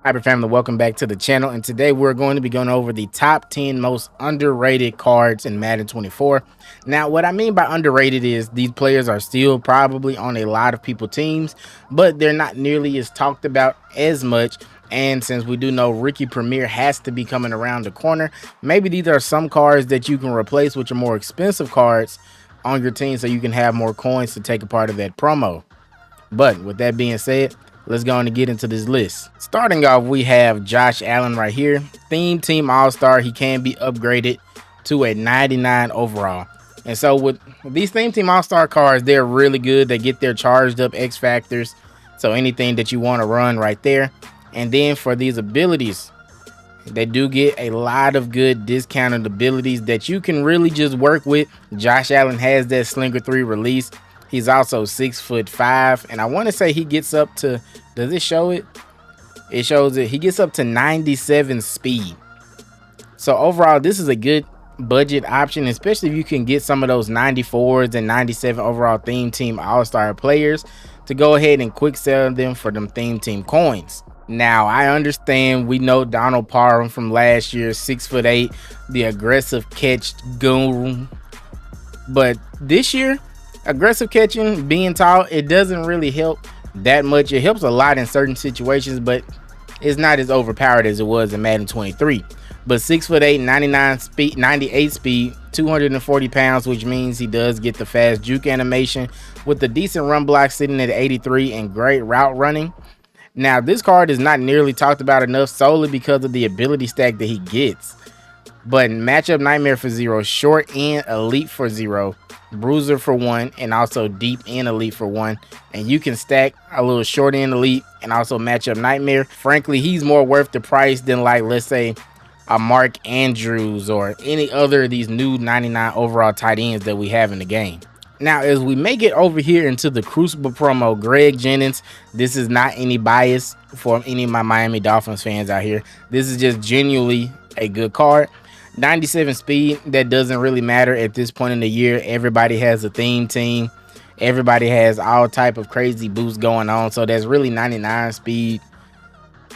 Hybrid family, welcome back to the channel, and today we're going to be going over the top 10 most underrated cards in Madden 24. Now, what I mean by underrated is these players are still probably on a lot of people's teams, but they're not nearly as talked about as much. And since we do know Rookie Premier has to be coming around the corner, maybe these are some cards that you can replace with your more expensive cards on your team so you can have more coins to take a part of that promo. But with that being said, let's go on and get into this list. Starting off, we have Josh Allen right here. Theme Team All-Star. He can be upgraded to a 99 overall. And so with these Theme Team All-Star cards, they're really good. They get their charged up X factors. So anything that you want to run right there. And then for these abilities, they do get a lot of good discounted abilities that you can really just work with. Josh Allen has that Slinger 3 release. He's also 6'5", and I want to say he gets up to, does it show it? It shows it. He gets up to 97 speed. So overall, this is a good budget option, especially if you can get some of those 94s and 97 overall Theme Team All-Star players to go ahead and quick sell them for them Theme Team coins. Now, I understand we know Donald Parham from last year, 6'8", the aggressive catch guru. But this year, aggressive catching, being tall, it doesn't really help that much. It helps a lot in certain situations, but it's not as overpowered as it was in Madden 23. But 6'8", 99 speed, 98 speed, 240 pounds, which means he does get the fast juke animation with the decent run block sitting at 83 and great route running. Now, this card is not nearly talked about enough solely because of the ability stack that he gets. But matchup nightmare for 0, short and elite for 0, bruiser for 1, and also deep and elite for 1. And you can stack a little short and elite and also matchup nightmare. Frankly, he's more worth the price than, like, let's say a Mark Andrews or any other of these new 99 overall tight ends that we have in the game. Now, as we make it over here into the Crucible promo, Greg Jennings, this is not any bias for any of my Miami Dolphins fans out here. This is just genuinely a good card. 97 speed, that doesn't really matter at this point in the year. Everybody has a theme team. Everybody has all type of crazy boosts going on. So that's really 99 speed.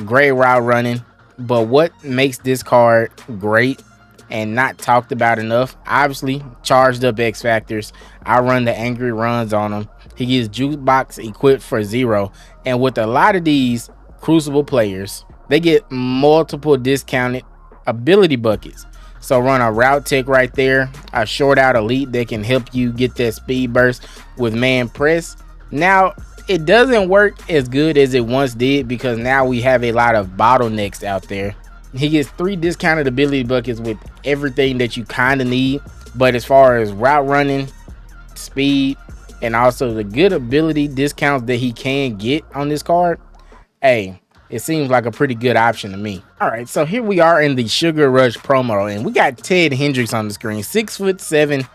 Great route running. But what makes this card great and not talked about enough, obviously charged up X factors. I run the angry runs on him. He gets jukebox equipped for 0, and with a lot of these Crucible players, they get multiple discounted ability buckets. So run a route tech right there, a short out elite that can help you get that speed burst with man press. Now, it doesn't work as good as it once did because now we have a lot of bottlenecks out there. He gets 3 discounted ability buckets with everything that you kind of need. But as far as route running, speed, and also the good ability discounts that he can get on this card, hey, it seems like a pretty good option to me. All right, so here we are in the Sugar Rush promo, and we got Ted Hendricks on the screen, 6'7",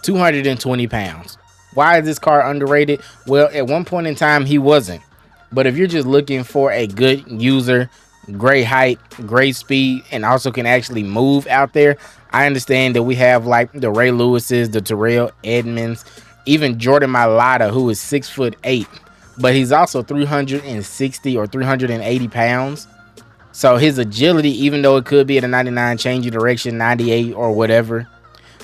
220 pounds. Why is this card underrated? Well, at one point in time, he wasn't. But if you're just looking for a good user, great height, great speed, and also can actually move out there, I understand that we have like the Ray Lewises, the Terrell Edmonds, even Jordan Mailata, who is 6'8", but he's also 360 or 380 pounds. So his agility, even though it could be at a 99, changing direction, 98 or whatever,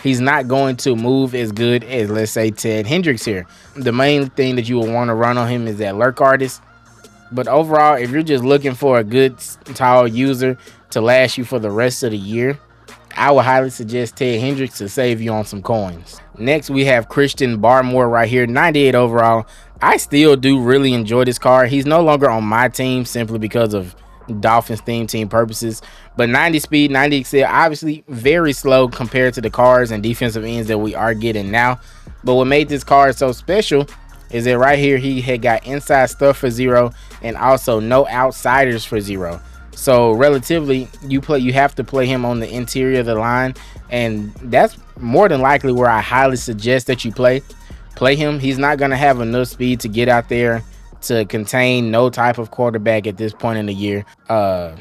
he's not going to move as good as, let's say, Ted Hendricks here. The main thing that you will want to run on him is that lurk artist. But overall, if you're just looking for a good tall user to last you for the rest of the year, I would highly suggest Ted Hendricks to save you on some coins. Next, we have Christian Barmore right here, 98 overall. I still do really enjoy this card. He's no longer on my team simply because of Dolphins theme team purposes. But 90 speed, 90 excel, obviously very slow compared to the cards and defensive ends that we are getting now. But what made this card so special is that right here he had got inside stuff for 0 and also no outsiders for 0. So relatively, you have to play him on the interior of the line, and that's more than likely where I highly suggest that you play him. He's not going to have enough speed to get out there to contain no type of quarterback at this point in the year.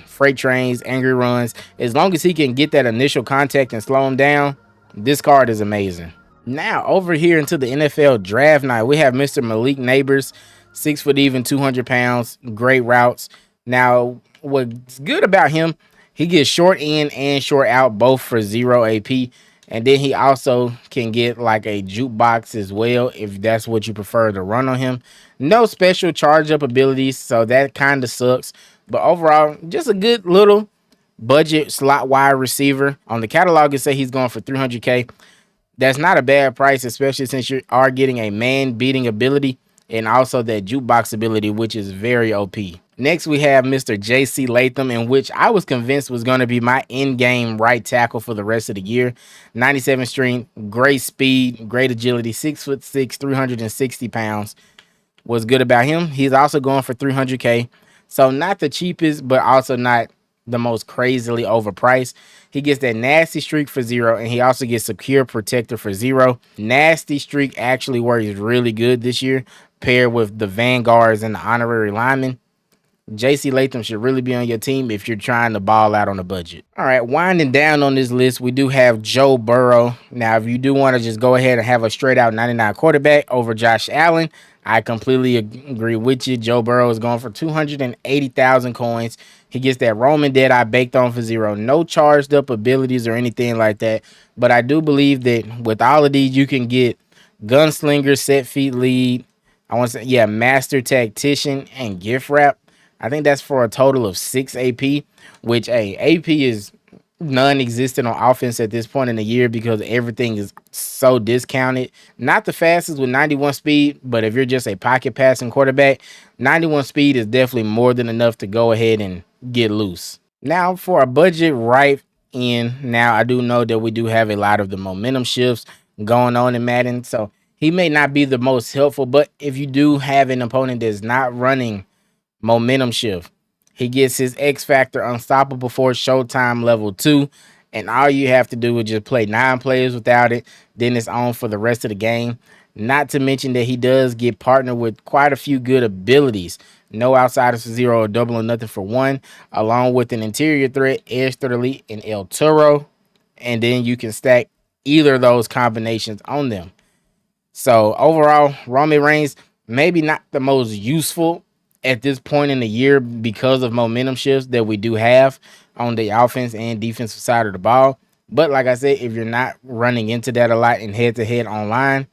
Freight trains, angry runs, as long as he can get that initial contact and slow him down, this card is amazing. Now over here into the NFL draft night, we have Mr. Malik Neighbors, 6 foot even, 200 pounds, great routes. Now what's good about him, he gets short in and short out both for 0 AP. And then he also can get like a jukebox as well if that's what you prefer to run on him. No special charge up abilities, so that kind of sucks. But overall, just a good little budget slot wide receiver. On the catalog, it say he's going for 300K. That's not a bad price, especially since you are getting a man beating ability and also that jukebox ability, which is very OP. Next, we have Mr. JC Latham, in which I was convinced was going to be my in-game right tackle for the rest of the year. 97 strength, great speed, great agility, 6'6", 360 pounds. What's good about him? He's also going for 300K. So not the cheapest, but also not the most crazily overpriced. He gets that nasty streak for 0, and he also gets secure protector for 0. Nasty streak actually works really good this year, paired with the vanguards and the honorary linemen. JC Latham should really be on your team if you're trying to ball out on a budget. All right, winding down on this list, we do have Joe Burrow. Now, if you do want to just go ahead and have a straight out 99 quarterback over Josh Allen, I completely agree with you. Joe Burrow is going for 280,000 coins. He gets that Roman dead eye baked on for 0. No charged up abilities or anything like that. But I do believe that with all of these, you can get gunslinger, set feet lead. I want to say, yeah, master tactician and gift wrap. I think that's for a total of 6 AP, which AP is non-existent on offense at this point in the year because everything is so discounted. Not the fastest with 91 speed, but if you're just a pocket passing quarterback, 91 speed is definitely more than enough to go ahead and get loose. Now for a budget right in, now I do know that we do have a lot of the momentum shifts going on in Madden, so he may not be the most helpful, but if you do have an opponent that's not running momentum shift, he gets his X Factor Unstoppable for Showtime level 2, and all you have to do is just play 9 players without it. Then it's on for the rest of the game. Not to mention that he does get partnered with quite a few good abilities. No outsiders for 0 or double or nothing for 1, along with an interior threat, edge threat elite, and El Toro. And then you can stack either of those combinations on them. So overall, Romy Reigns, maybe not the most useful at this point in the year because of momentum shifts that we do have on the offense and defensive side of the ball. But like I said, if you're not running into that a lot in head-to-head online,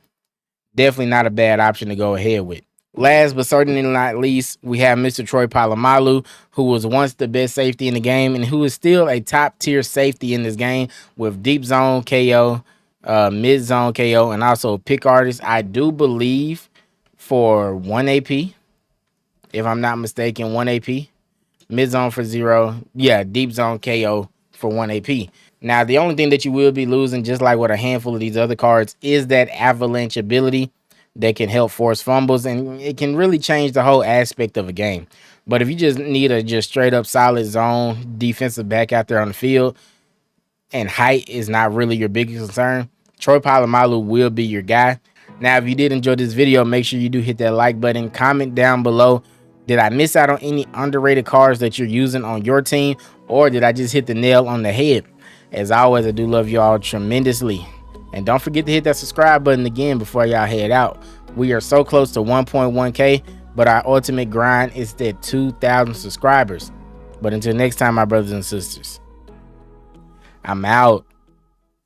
definitely not a bad option to go ahead with. Last but certainly not least, we have Mr. Troy Polamalu, who was once the best safety in the game and who is still a top-tier safety in this game with deep zone KO, mid-zone KO, and also pick artist. I do believe for 1 AP. If I'm not mistaken, 1 AP, mid zone for 0. Yeah, deep zone KO for 1 AP. Now, the only thing that you will be losing, just like with a handful of these other cards, is that avalanche ability that can help force fumbles, and it can really change the whole aspect of a game. But if you just need a just straight up solid zone defensive back out there on the field, and height is not really your biggest concern, Troy Polamalu will be your guy. Now, if you did enjoy this video, make sure you do hit that like button. Comment down below. Did I miss out on any underrated cards that you're using on your team, or did I just hit the nail on the head? As always, I do love you all tremendously. And don't forget to hit that subscribe button again before y'all head out. We are so close to 1.1K, but our ultimate grind is at 2,000 subscribers. But until next time, my brothers and sisters, I'm out.